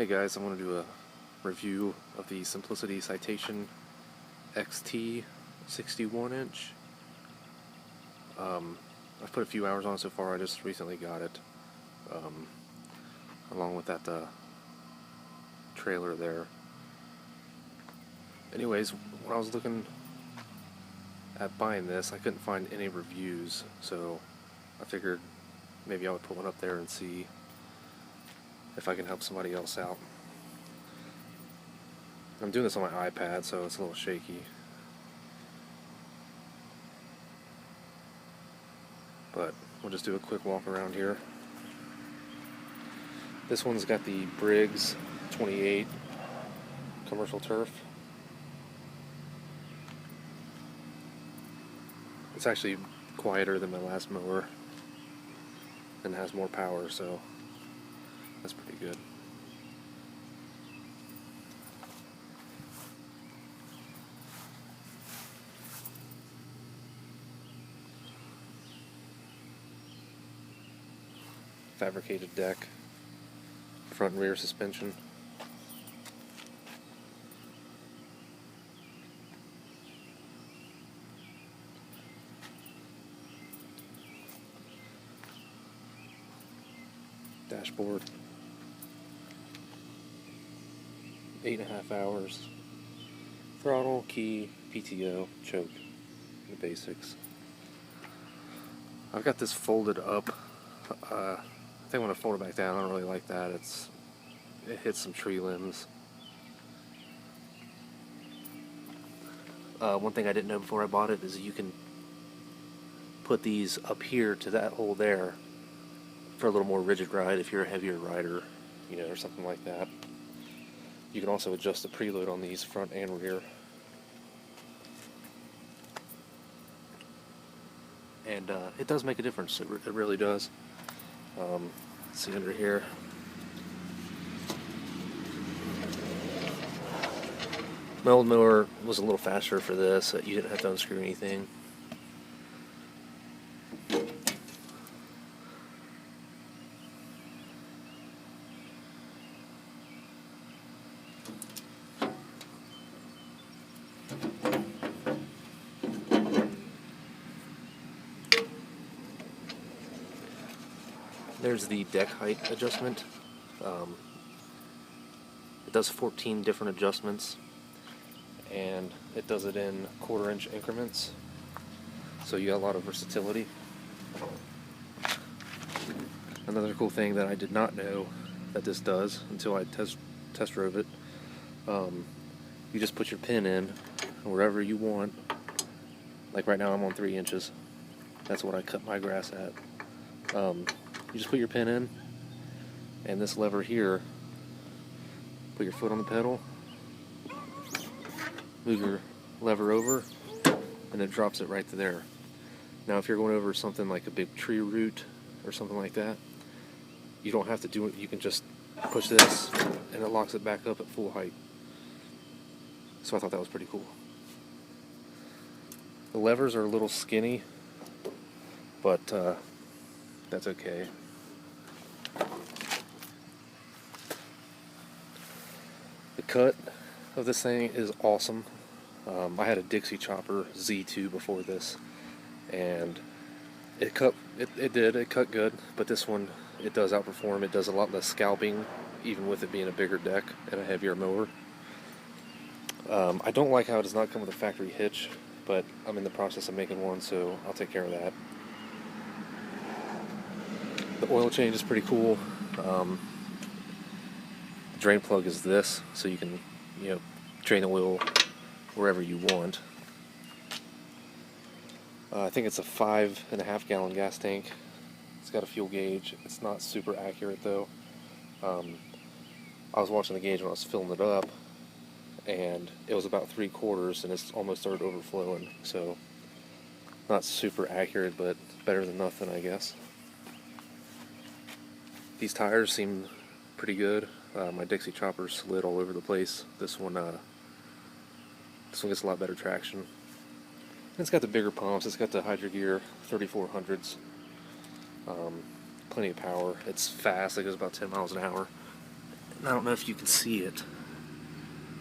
Hey guys, I want to do a review of the Simplicity Citation XT 61-inch. I've put a few hours on it so far. I just recently got it, along with that trailer there. Anyways, when I was looking at buying this, I couldn't find any reviews, so I figured maybe I would put one up there and see if I can help somebody else out. I'm doing this on my iPad, so it's a little shaky. But we'll just do a quick walk around here. This one's got the Briggs 28 commercial turf. It's actually quieter than my last mower and has more power, so that's pretty good. Fabricated deck, front and rear suspension. Dashboard. 8.5 hours. Throttle, key, PTO, choke, the basics. I've got this folded up. I think when I fold it back down, I don't really like that. It hits some tree limbs. One thing I didn't know before I bought it is you can put these up here to that hole there for a little more rigid ride if you're a heavier rider, or something like that. You can also adjust the preload on these front and rear. And it does make a difference. It really does. Let's see under here. My old mower was a little faster for this. You didn't have to unscrew anything. There's the deck height adjustment. It does 14 different adjustments, and it does it in 1/4 inch increments, so you got a lot of versatility. Another cool thing that I did not know that this does until I test drove it, you just put your pin in wherever you want. Like right now I'm on 3 inches. That's what I cut my grass at. You just put your pin in, and this lever here, put your foot on the pedal, move your lever over, and it drops it right to there. Now if you're going over something like a big tree root or something like that, you don't have to do it. You can just push this and it locks it back up at full height. So I thought that was pretty cool. The levers are a little skinny, but that's okay. The cut of this thing is awesome. I had a Dixie Chopper Z2 before this, and it cut good, but this one, it does outperform. It does a lot less scalping, even with it being a bigger deck and a heavier mower. I don't like how it does not come with a factory hitch, but I'm in the process of making one, so I'll take care of that. The oil change is pretty cool. The drain plug is this, so you can, drain the oil wherever you want. I think it's a 5.5 gallon gas tank. It's got a fuel gauge. It's not super accurate though. I was watching the gauge when I was filling it up, and it was about 3/4, and it's almost started overflowing. So not super accurate, but better than nothing, I guess. These tires seem pretty good. My Dixie Chopper slid all over the place. This one gets a lot better traction. And it's got the bigger pumps. It's got the Hydro Gear 3400s. Plenty of power. It's fast. It goes about 10 miles an hour. I don't know if you can see it.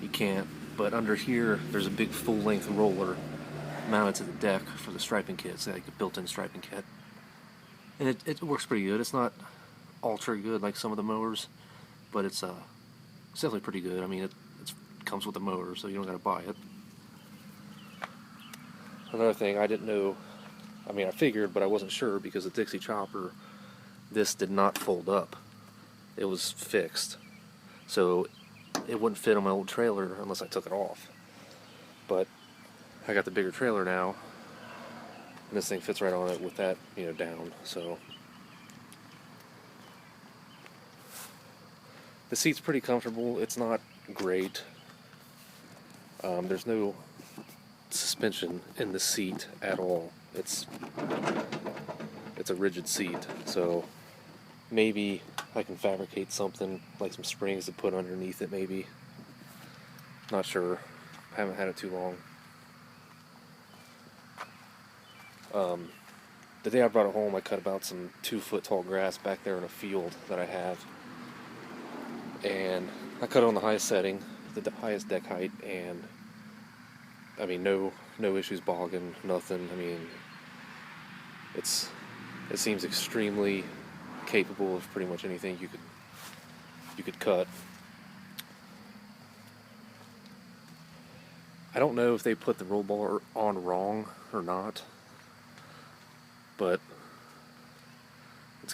You can't, but under here there's a big full-length roller mounted to the deck for the striping kit. It's like a built-in striping kit, and it works pretty good. It's not ultra good like some of the mowers, but it's definitely pretty good. I mean, it comes with the motor, so you don't gotta buy it. Another thing I didn't know, I mean I figured, but I wasn't sure because the Dixie chopper, this did not fold up. It was fixed, so it wouldn't fit on my old trailer unless I took it off. But I got the bigger trailer now, and this thing fits right on it with that, you know, down. So the seat's pretty comfortable. It's not great. There's no suspension in the seat at all. It's a rigid seat, so maybe I can fabricate something like some springs to put underneath it, maybe. Not sure. Haven't had it too long. The day I brought it home, I cut about some 2-foot tall grass back there in a field that I have, and I cut it on the highest setting, the highest deck height, and I mean no issues bogging, nothing. I mean, it seems extremely capable of pretty much anything you could cut. I don't know if they put the roll bar on wrong or not, but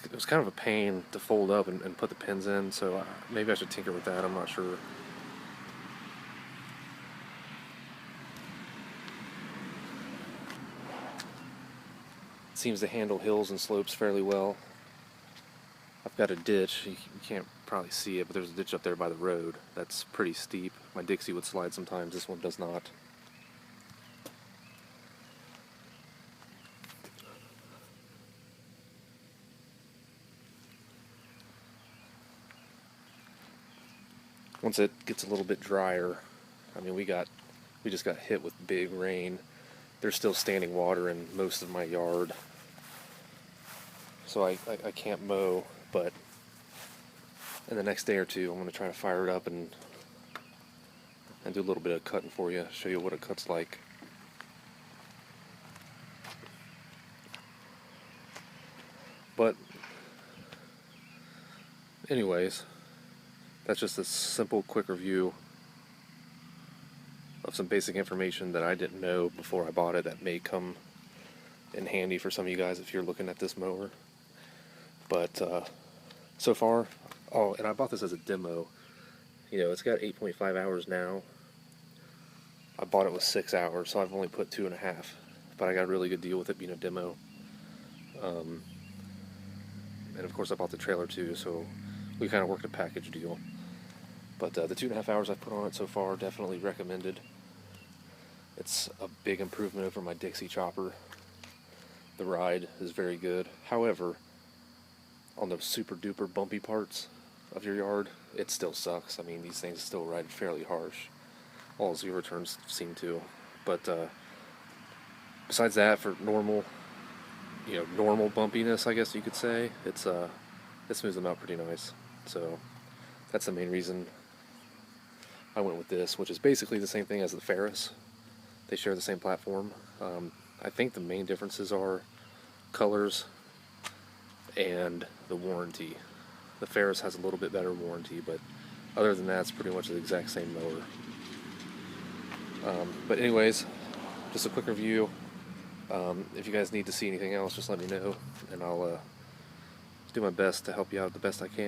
it was kind of a pain to fold up and put the pins in, so maybe I should tinker with that. I'm not sure. It seems to handle hills and slopes fairly well. I've got a ditch. You can't probably see it, but there's a ditch up there by the road that's pretty steep. My Dixie would slide sometimes. This one does not. Once it gets a little bit drier, I mean, we just got hit with big rain. There's still standing water in most of my yard, so I can't mow, but in the next day or two I'm going to try to fire it up and do a little bit of cutting for you, show you what it cuts like. But anyways, that's just a simple, quick review of some basic information that I didn't know before I bought it that may come in handy for some of you guys if you're looking at this mower. But so far, oh, and I bought this as a demo. You know, it's got 8.5 hours now. I bought it with 6 hours, so I've only put 2.5. But I got a really good deal with it being a demo. And of course I bought the trailer too, so we kind of worked a package deal. But the 2.5 hours I've put on it so far, definitely recommended. It's a big improvement over my Dixie chopper. The ride is very good. However, on the super duper bumpy parts of your yard, it still sucks. I mean, these things still ride fairly harsh. All zero turns seem to. But besides that, for normal bumpiness, I guess you could say, it smooths them out pretty nice. So that's the main reason I went with this, which is basically the same thing as the Ferris. They share the same platform. I think the main differences are colors and the warranty. The Ferris has a little bit better warranty, but other than that, it's pretty much the exact same mower. But anyways, just a quick review. If you guys need to see anything else, just let me know, and I'll do my best to help you out the best I can.